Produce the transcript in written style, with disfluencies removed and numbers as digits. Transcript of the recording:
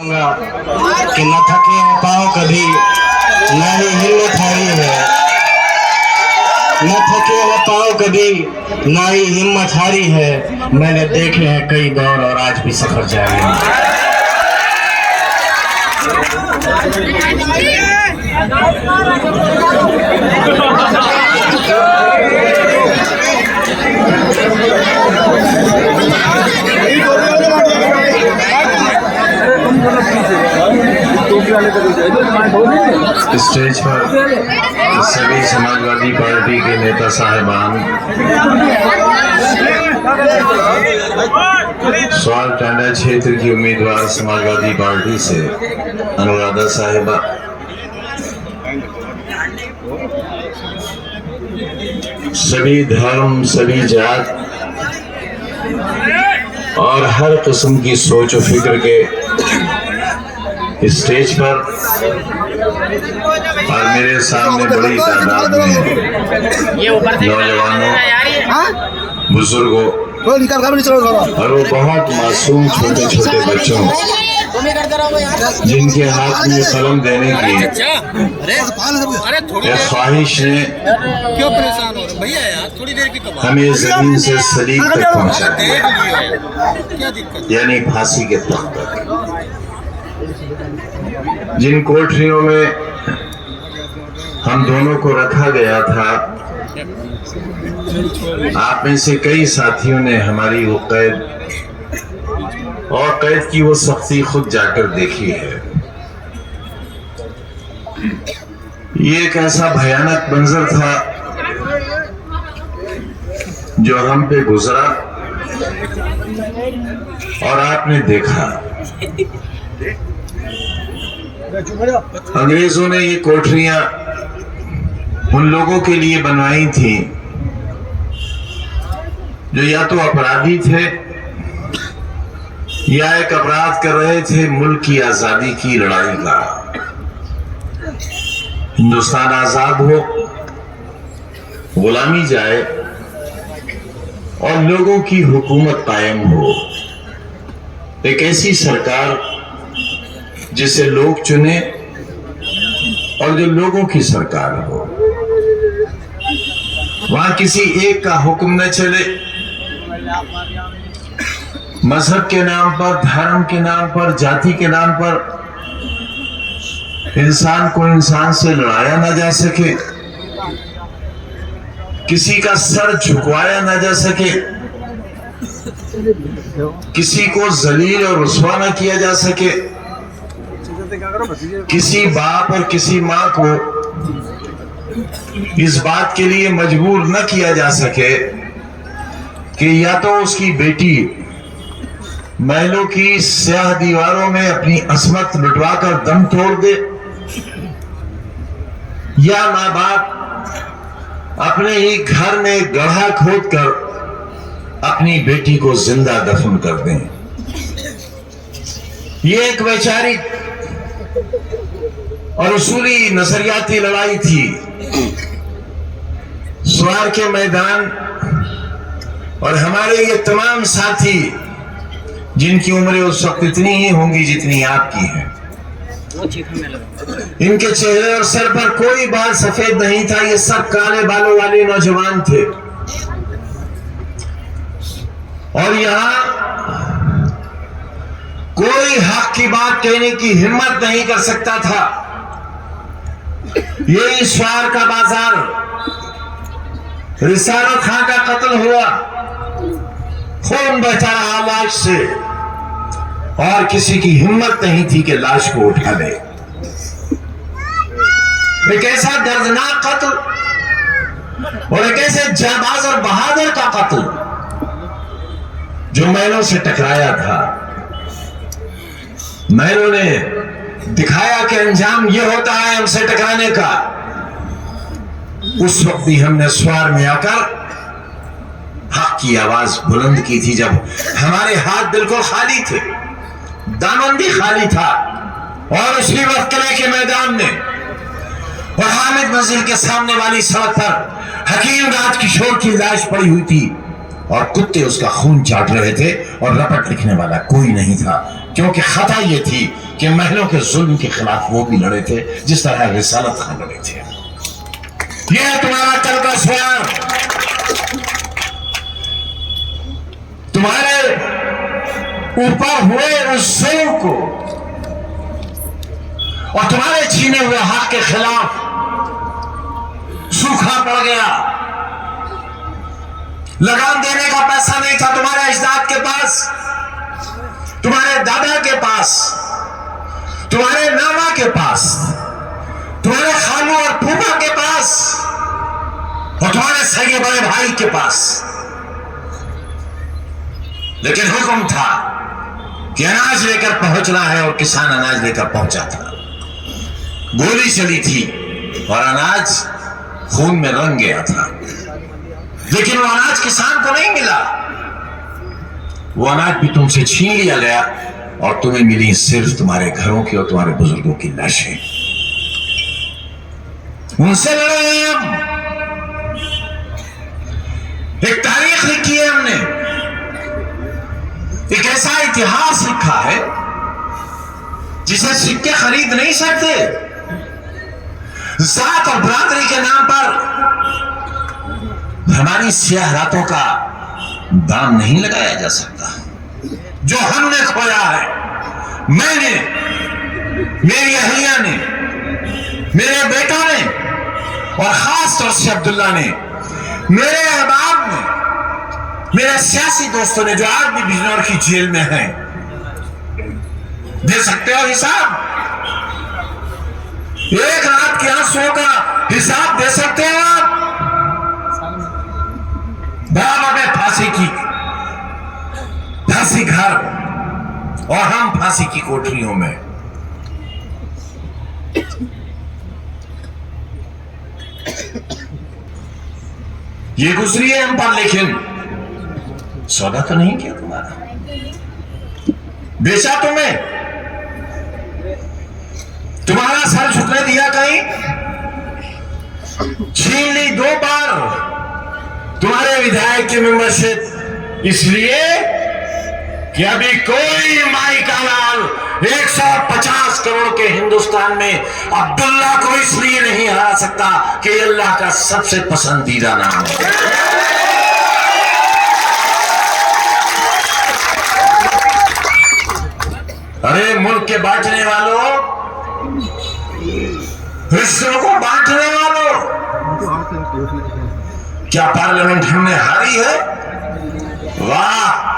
कि न थके हैं पाँव कभी, न ही हिम्मत हारी है। न थके हैं पाँव कभी, न ही हिम्मत हारी है। मैंने देखे हैं कई दौर और आज भी सफर जारी है। स्टेज पर सभी समाजवादी पार्टी के नेता साहिबान, स्वाल टांडा क्षेत्र की उम्मीदवार समाजवादी पार्टी से अनुराधा साहिबा, सभी धर्म, सभी जात और हर किस्म की सोच और फिक्र के स्टेज पर और मेरे सामने बड़ी तादाद में नौजवानों, बुजुर्गों और वो बहुत मासूम छोटे छोटे बच्चों जिनके हाथ में कलम देने की ख्वाहिश ने हमें जमीन से सलीब तक पहुंचा दिया, यानी फांसी के तख्त तक। जिन कोठरियों में हम दोनों को रखा गया था, आप में से कई साथियों ने हमारी वो कैद और कैद की वो सख्ती खुद जाकर देखी है। ये एक ऐसा भयानक मंजर था जो हम पे गुजरा और आपने देखा। अंग्रेजों ने ये कोठरियां उन लोगों के लिए बनवाई थी जो या तो अपराधी थे या एक अपराध कर रहे थे मुल्क की आजादी की लड़ाई का। हिंदुस्तान आजाद हो, गुलामी जाए और लोगों की हुकूमत कायम हो। एक ऐसी सरकार जिसे लोग चुने और जो लोगों की सरकार हो। वहां किसी एक का हुक्म न चले, मजहब के नाम पर, धर्म के नाम पर, जाति के नाम पर इंसान को इंसान से लड़ाया ना जा सके, किसी का सर झुकवाया ना जा सके, किसी को जलील और रुस्वा ना किया जा सके, किसी बाप और किसी मां को इस बात के लिए मजबूर न किया जा सके कि या तो उसकी बेटी महलों की स्याह दीवारों में अपनी असमत लुटवाकर दम तोड़ दे, या मां बाप अपने ही घर में गड्ढा खोदकर अपनी बेटी को जिंदा दफन कर दें। ये एक वैचारिक और उसूली नजरियाती लड़ाई थी। स्वार के मैदान और हमारे ये तमाम साथी जिनकी उम्रें उस वक्त इतनी ही होंगी जितनी आपकी है, इनके चेहरे और सर पर कोई बाल सफेद नहीं था। ये सब काले बालों वाले नौजवान थे और यहां कोई हक की बात कहने की हिम्मत नहीं कर सकता था। ये स्वार का बाजार, रिसालत खां का कत्ल हुआ, खून बहता रहा लाश से और किसी की हिम्मत नहीं थी कि लाश को उठा ले। एक ऐसा दर्दनाक कत्ल और एक ऐसे जाबाज और बहादुर का कत्ल जो महलों से टकराया था। महलों ने दिखाया कि अंजाम ये होता है हमसे टकराने का। उस वक्त भी हमने स्वार में आकर हक की आवाज बुलंद की थी, जब हमारे हाथ बिल्कुल खाली थे, दामन भी खाली था। और उसी वक्त किले के मैदान में और हामिद मंजिल के सामने वाली सड़क पर हकीम राज किशोर की लाश पड़ी हुई थी और कुत्ते उसका खून चाट रहे थे और रपट लिखने वाला कोई नहीं था, क्योंकि खता यह थी कि महिलाओं के जुल्म के खिलाफ वो भी लड़े थे जिस तरह रिसालत खान लड़े थे। यह है तुम्हारा कल का सवाल। तुम्हारे ऊपर हुए उस जुल्म को और तुम्हारे छीने हुए हक के खिलाफ सूखा पड़ गया। लगान देने का पैसा नहीं था तुम्हारे अजदाद के पास, तुम्हारे दादा के पास, तुम्हारे नाना के पास, तुम्हारे खालू और फूफा के पास और तुम्हारे सगे बड़े भाई के पास। लेकिन हुक्म था कि अनाज लेकर पहुंचना है और किसान अनाज लेकर पहुंचा था। गोली चली थी और अनाज खून में रंग गया था, लेकिन वो अनाज किसान को नहीं मिला। वो अनाज भी तुमसे छीन लिया गया और तुम्हें मिली सिर्फ तुम्हारे घरों की और तुम्हारे बुजुर्गों की लाशें। उनसे लड़े हैं हम। एक तारीख लिखी है हमने, एक ऐसा इतिहास लिखा है जिसे सिक्के खरीद नहीं सकते। जात और बरादरी के नाम पर हमारी स्याह रातों का दाम नहीं लगाया जा सकता। जो हमने खोया है, मैंने, मेरी अहलिया ने, मेरे बेटा ने और खास तौर से अब्दुल्ला ने, मेरे अहबाब ने, मेरे सियासी दोस्तों ने जो आज भी बिजनौर की जेल में हैं, दे सकते हो हिसाब? एक रात के आंसुओं का हिसाब दे सकते हो आप? बराबर में फांसी घर और हम फांसी की कोठरियों में। ये गुजरी है हम पर, लेकिन सौदा तो नहीं किया तुम्हारा। बेचा तुम्हें, तुम्हारा सर झुकने दिया कहीं? छीन ली 2 बार तुम्हारे विधायक की मेंबरशिप, इसलिए कि अभी कोई माई का लाल 150 करोड़ के हिंदुस्तान में अब्दुल्ला को इसलिए नहीं हरा सकता कि अल्लाह का सबसे पसंदीदा नाम है। अरे मुल्क के बांटने वालों, रिश्तों को बांटने वालों, क्या पार्लियामेंट हमने हारी है? वाह!